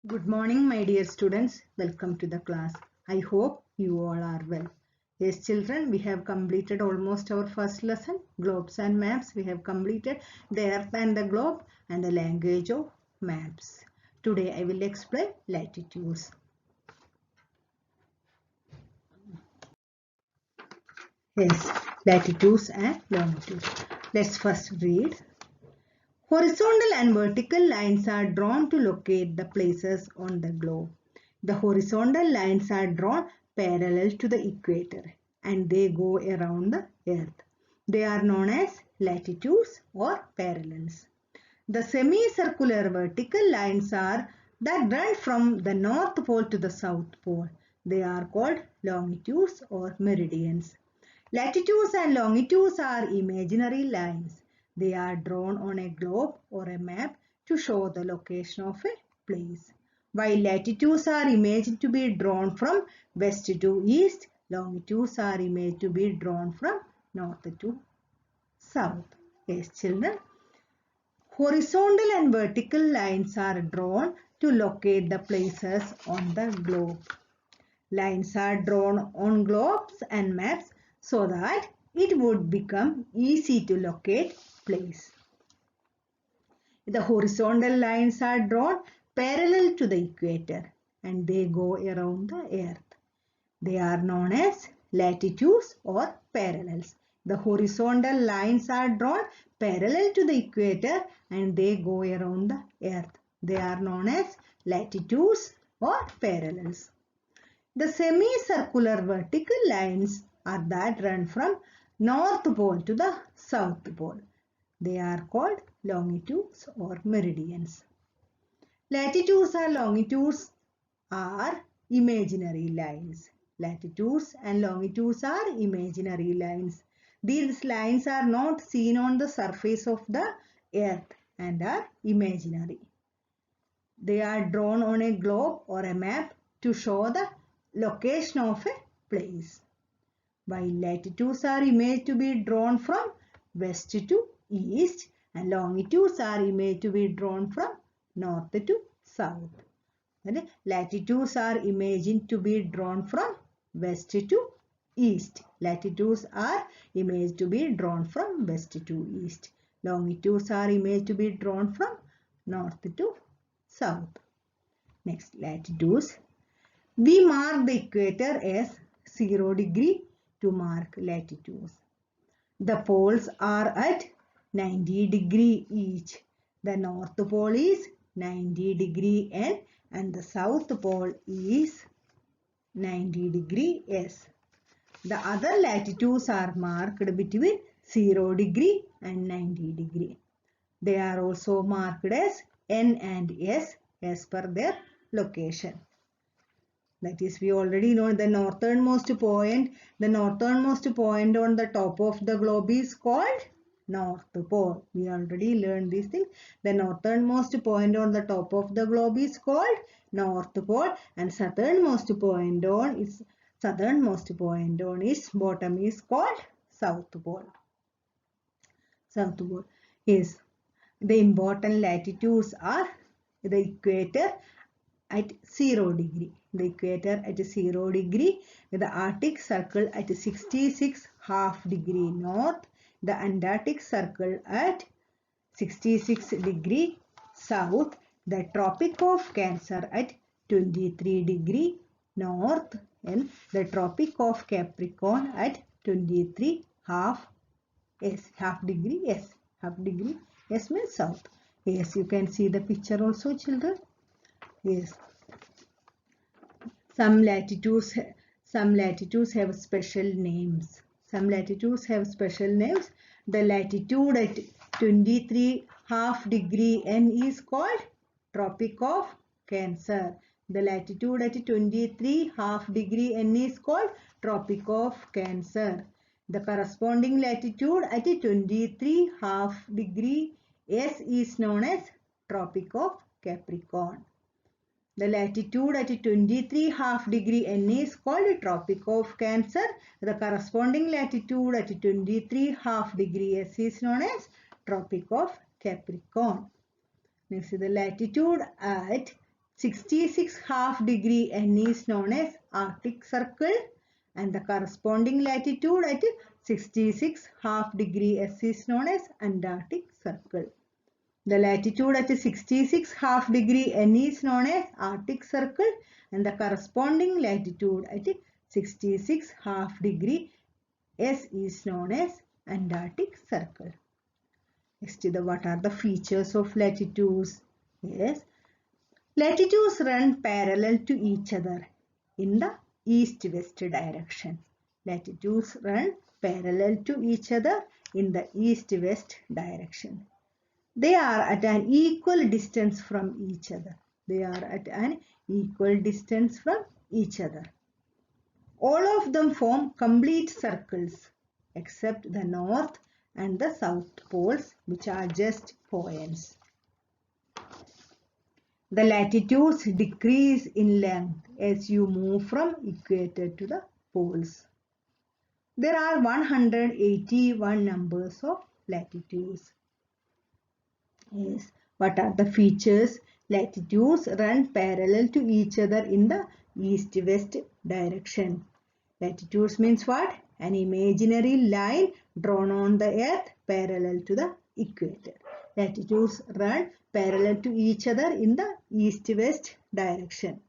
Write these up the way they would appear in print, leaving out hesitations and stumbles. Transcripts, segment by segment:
Good morning, my dear students. Welcome to the class. I hope you all are well. Yes, children, we have completed almost our first lesson, globes and maps. We have completed the earth and the globe and the language of maps. Today, I will explain latitudes. Yes, latitudes and longitudes. Let's first read. Horizontal and vertical lines are drawn to locate the places on the globe. The horizontal lines are drawn parallel to the equator and they go around the earth. They are known as latitudes or parallels. The semicircular vertical lines are that run from the north pole to the south pole. They are called longitudes or meridians. Latitudes and longitudes are imaginary lines. They are drawn on a globe or a map to show the location of a place. While latitudes are imagined to be drawn from west to east, longitudes are imagined to be drawn from north to south. Yes, children. Horizontal and vertical lines are drawn to locate the places on the globe. Lines are drawn on globes and maps so that it would become easy to locate place. The horizontal lines are drawn parallel to the equator and they go around the earth. They are known as latitudes or parallels. The horizontal lines are drawn parallel to the equator and they go around the earth. They are known as latitudes or parallels. The semicircular vertical lines are that run from north pole to the south pole. They are called longitudes or meridians. Latitudes or longitudes are imaginary lines. Latitudes and longitudes are imaginary lines. These lines are not seen on the surface of the earth and are imaginary. They are drawn on a globe or a map to show the location of a place. While latitudes are imagined to be drawn from west to east and longitudes are imagined to be drawn from north to south. Latitudes are imagined to be drawn from west to east. Latitudes are imagined to be drawn from west to east. Longitudes are imagined to be drawn from north to south. Next, latitudes. We mark the equator as 0 degree to mark latitudes. The poles are at 90 degree each. The north pole is 90 degree N and the south pole is 90 degree S. The other latitudes are marked between 0 degree and 90 degree. They are also marked as N and S as per their location. That is, we already know the northernmost point. The northernmost point on the top of the globe is called North Pole. We already learned this thing. The northernmost point on the top of the globe is called North Pole, and southernmost point on its bottom is called South Pole. South Pole is the important latitudes are the equator at 0 degree. The equator at 0 degree, the Arctic Circle at 66.5 degree north, the Antarctic Circle at 66 degree south, the Tropic of Cancer at 23 degree north, and the Tropic of Capricorn at 23 half degree means south. Yes, you can see the picture also, children. Yes. Some latitudes have special names. Some latitudes have special names. The latitude at 23 half degree N is called Tropic of Cancer. The latitude at 23 half degree N is called Tropic of Cancer. The corresponding latitude at 23 half degree S is known as Tropic of Capricorn. The latitude at 23 half degree N is called Tropic of Cancer. The corresponding latitude at 23 half degree S is known as Tropic of Capricorn. Next is the latitude at 66 half degree N is known as Arctic Circle, and the corresponding latitude at 66 half degree S is known as Antarctic Circle. The latitude at 66 half degree N is known as Arctic Circle, and the corresponding latitude at 66 half degree S is known as Antarctic Circle. Next, what are the features of latitudes? Yes, latitudes run parallel to each other in the east-west direction. Latitudes run parallel to each other in the east-west direction. They are at an equal distance from each other. They are at an equal distance from each other. All of them form complete circles except the north and the south poles, which are just points. The latitudes decrease in length as you move from equator to the poles. There are 181 numbers of latitudes. Yes. What are the features? Latitudes run parallel to each other in the east-west direction. Latitudes means what? An imaginary line drawn on the earth parallel to the equator. Latitudes run parallel to each other in the east-west direction.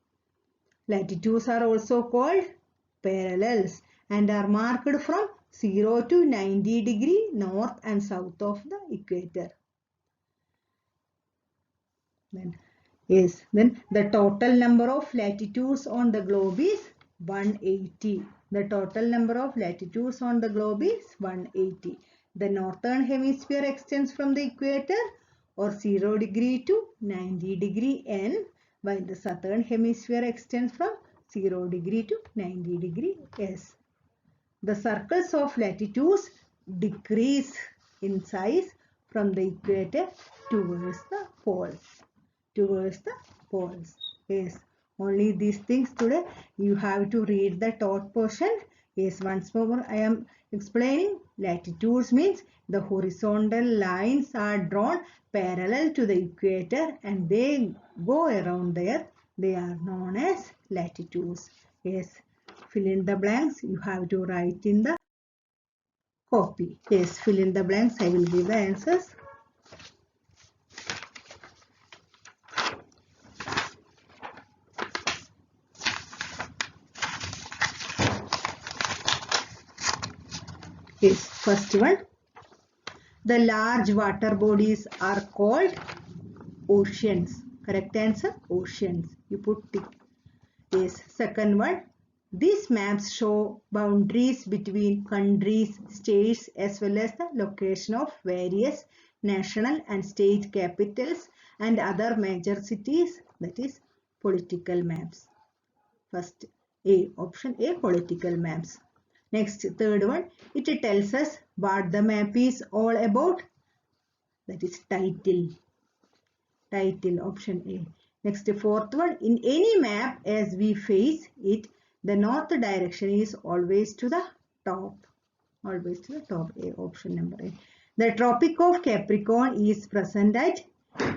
Latitudes are also called parallels and are marked from 0 to 90 degree north and south of the equator. Then the total number of latitudes on the globe is 180. The total number of latitudes on the globe is 180. The northern hemisphere extends from the equator or 0 degree to 90 degree N, while the southern hemisphere extends from 0 degree to 90 degree S. The circles of latitudes decrease in size from the equator towards the poles. Yes, only these things today. You have to read the taught portion. Yes, once more I am explaining. Latitudes means the horizontal lines are drawn parallel to the equator and they go around the earth. They are known as latitudes. Yes, fill in the blanks. You have to write in the copy. Yes, fill in the blanks. I will give the answers. Yes, first one. The large water bodies are called oceans. Correct answer, oceans. You put tick. Yes, second one. These maps show boundaries between countries, states as well as the location of various national and state capitals and other major cities, that is political maps. First A, option A, political maps. Next, third one, it tells us what the map is all about. That is title. Title, option A. Next, fourth one, in any map as we face it, the north direction is always to the top. Always to the top. A, option number A. The Tropic of Capricorn is present at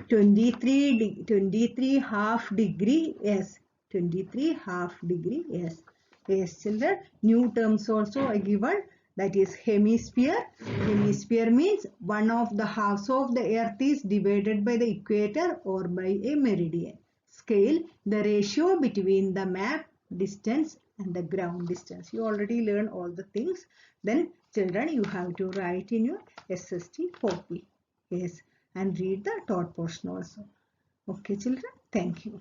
23 half degree S. 23 half degree S. Yes, children. New terms also are given. That is hemisphere. Hemisphere means one of the halves of the earth is divided by the equator or by a meridian. Scale, the ratio between the map distance and the ground distance. You already learned all the things. Then children, you have to write in your SST copy. Yes, and read the taught portion also. Okay children, thank you.